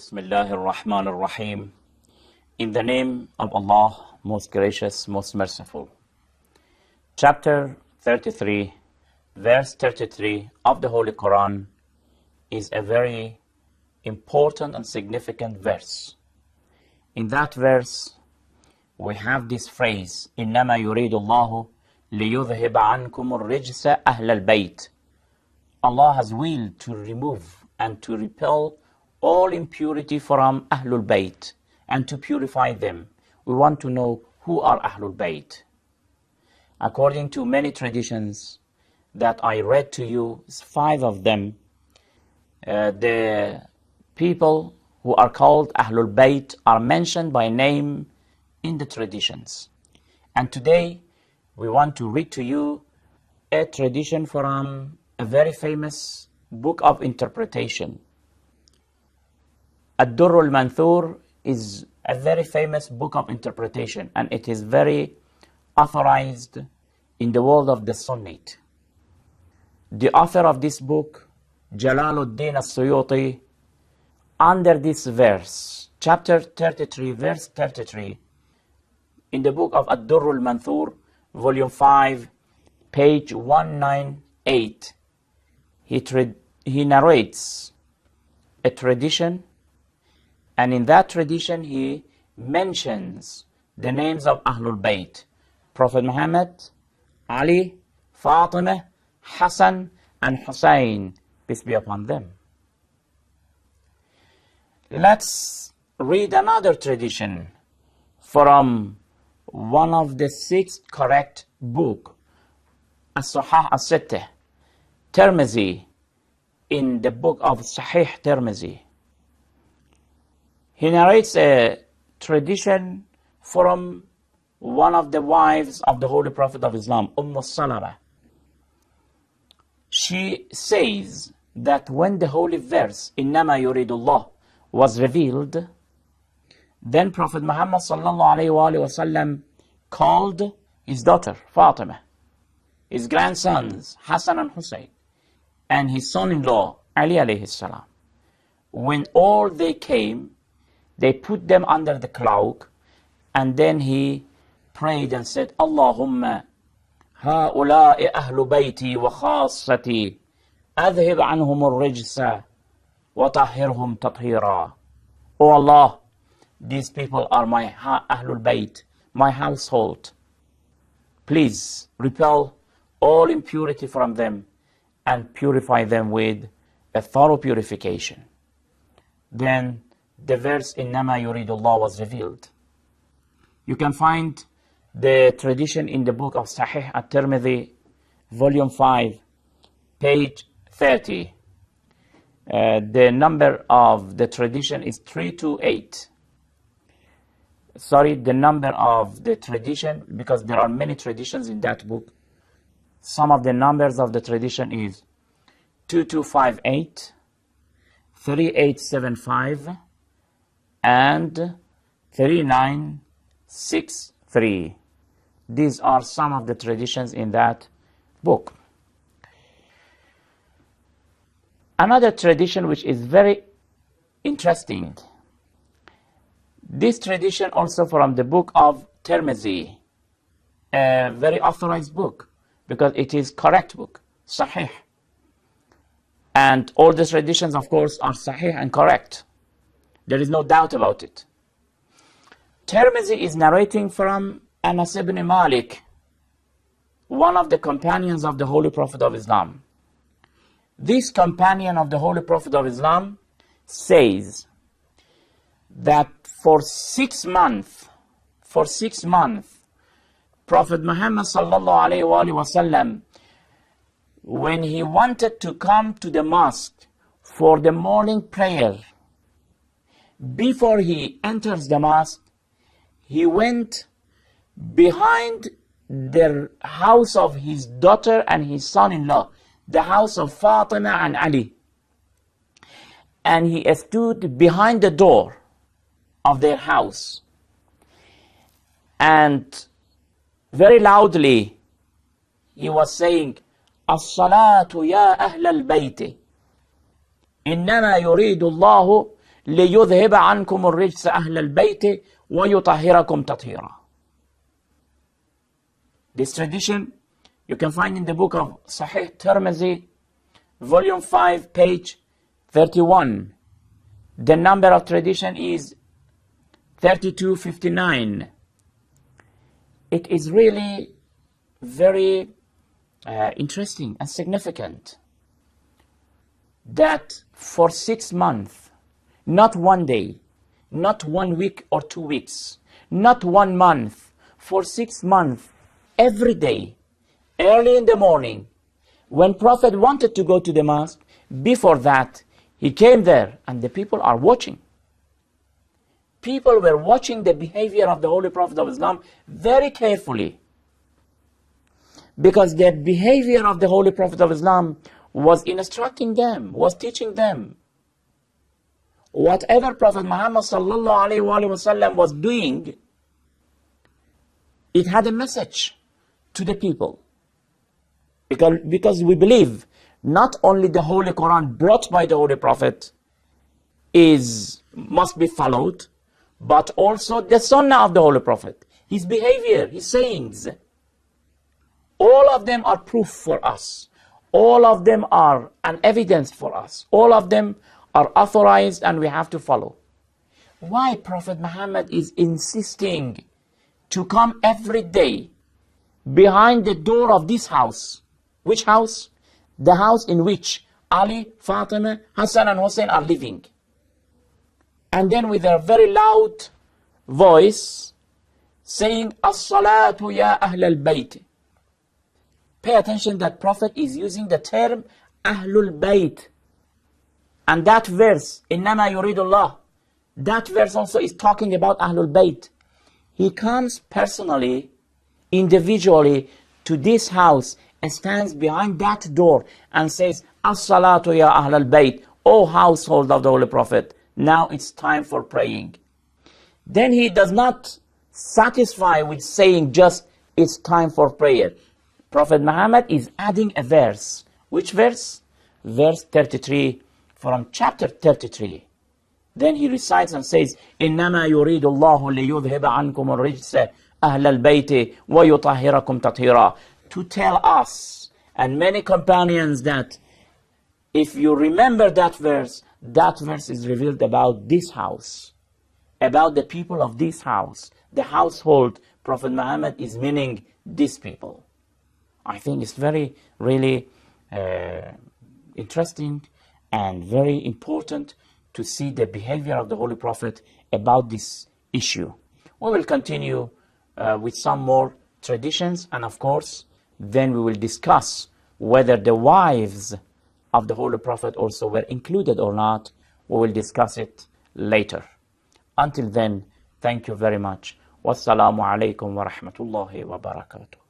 Bismillahir Rahmanir Rahim. In the name of Allah, most gracious, most merciful. Chapter 33, verse 33 of the Holy Quran is a very important and significant verse. In that verse, we have this phrase, إِنَّمَا يُرِيدُ اللَّهُ لِيُذْهِبَ عَنْكُمُ الرِّجْسَ أَهْلَ الْبَيْتِ. Allah has willed to remove and to repel all impurity from Ahlulbait and to purify them. We want to know who are Ahlulbait. According to many traditions that I read to you, 5 of them, the people who are called Ahlulbait are mentioned by name in the traditions. And today we want to read to you a tradition from a very famous book of interpretation. Ahlulbait is a very famous book of interpretation, and it is very authorized in the world of the Sunnite. The author of this book, Jalaluddin al-Suyuti, under this verse, chapter 33, verse 33, in the book of Ahlulbait, volume 5, page 198, he narrates a tradition, and in that tradition he mentions the names of Ahlul Bayt: Prophet Muhammad, Ali, Fatima, Hassan, and Hussein, peace be upon them. Let's read another tradition from one of the 6 correct book, As-Sahih As-Sittah, Tirmizi, in the book of Sahih Tirmizi. He narrates a tradition from one of the wives of the Holy Prophet of Islam, Salama. She says that when the holy verse, إِنَّمَا يُرِيدُ اللَّهُ, was revealed, then Prophet Muhammad ﷺ called his daughter, Fatima, his grandsons, Hassan and Hussein, and his son-in-law, Ali alayhi salam. When all they came, they put them under the cloak, and then he prayed and said, Allahumma هؤلاء أهل بيتي وخاصتي أذهب عنهم الرجس وطهرهم تطهيرا. O Allah, these people are my Ahlul Bayt, my household. Please repel all impurity from them and purify them with a thorough purification. Then the verse إِنَّمَا يُرِيدُ اللَّهُ was revealed. You can find the tradition in the book of Sahih At-Tirmidhi, volume 5, page 30. The number of the tradition is 328. Sorry, the number of the tradition, because there are many traditions in that book. Some of the numbers of the tradition is 2258, 3875, and 3963. These are some of the traditions in that book. Another tradition which is very interesting, this tradition also from the book of Tirmizi, a very authorized book, because it is correct book, Sahih. And all the traditions, of course, are Sahih and correct. There is no doubt about it. Tirmizi is narrating from Anas ibn Malik, one of the companions of the Holy Prophet of Islam. This companion of the Holy Prophet of Islam says that for 6 months, Prophet Muhammad sallallahu alayhi wa sallam, when he wanted to come to the mosque for the morning prayer, before he enters the mosque, he went behind the house of his daughter and his son-in-law, the house of Fatima and Ali. And he stood behind the door of their house. And very loudly, he was saying, As-salatu ya ahl al-bayti. إنما يريد الله ليذهب عنكم الرجس أهل البيت ويطهركم تطهيرا. This tradition you can find in the book of Sahih Tirmidhi, volume 5, page 31. The number of tradition is 3259. It is really very interesting and significant that for 6 months, not one day, not 1 week or 2 weeks, not 1 month, for 6 months, every day, early in the morning, when Prophet wanted to go to the mosque, before that, he came there and the people are watching. People were watching the behavior of the Holy Prophet of Islam very carefully, because the behavior of the Holy Prophet of Islam was instructing them, was teaching them. Whatever Prophet Muhammad sallallahu alaihi wasallam was doing, it had a message to the people. Because we believe not only the Holy Quran brought by the Holy Prophet must be followed, but also the Sunnah of the Holy Prophet, his behavior, his sayings. All of them are proof for us. All of them are an evidence for us. All of them are authorized and we have to follow. Why Prophet Muhammad is insisting to come every day behind the door of this house? Which house? The house in which Ali, Fatima, Hassan and Hussein are living. And then with a very loud voice saying, As-salatu ya Ahlulbait. Pay attention that Prophet is using the term Ahlulbait. And that verse, إِنَّمَا يُرِيدُ اللَّهُ, that verse also is talking about Ahlulbait. He comes personally, individually, to this house and stands behind that door and says, As-salatu ya Ahlulbait, O household of the Holy Prophet, now it's time for praying. Then he does not satisfy with saying just, it's time for prayer. Prophet Muhammad is adding a verse. Which verse? Verse 33 from chapter 33. Then he recites and says, إِنَّمَا يُرِيدُ اللَّهُ لِيُذْهِبَ عَنْكُمُ الرِّجْسَ أَهْلَ الْبَيْتِ وَيُطَهِّرَكُمْ تَطْهِيرًا. To tell us and many companions that if you remember that verse is revealed about this house, about the people of this house, the household. Prophet Muhammad is meaning these people. I think it's very, really interesting and very important to see the behavior of the Holy Prophet about this issue. We will continue with some more traditions, and of course, then we will discuss whether the wives of the Holy Prophet also were included or not. We will discuss it later. Until then, thank you very much. Wassalamu alaikum wa rahmatullahi wa barakatuh.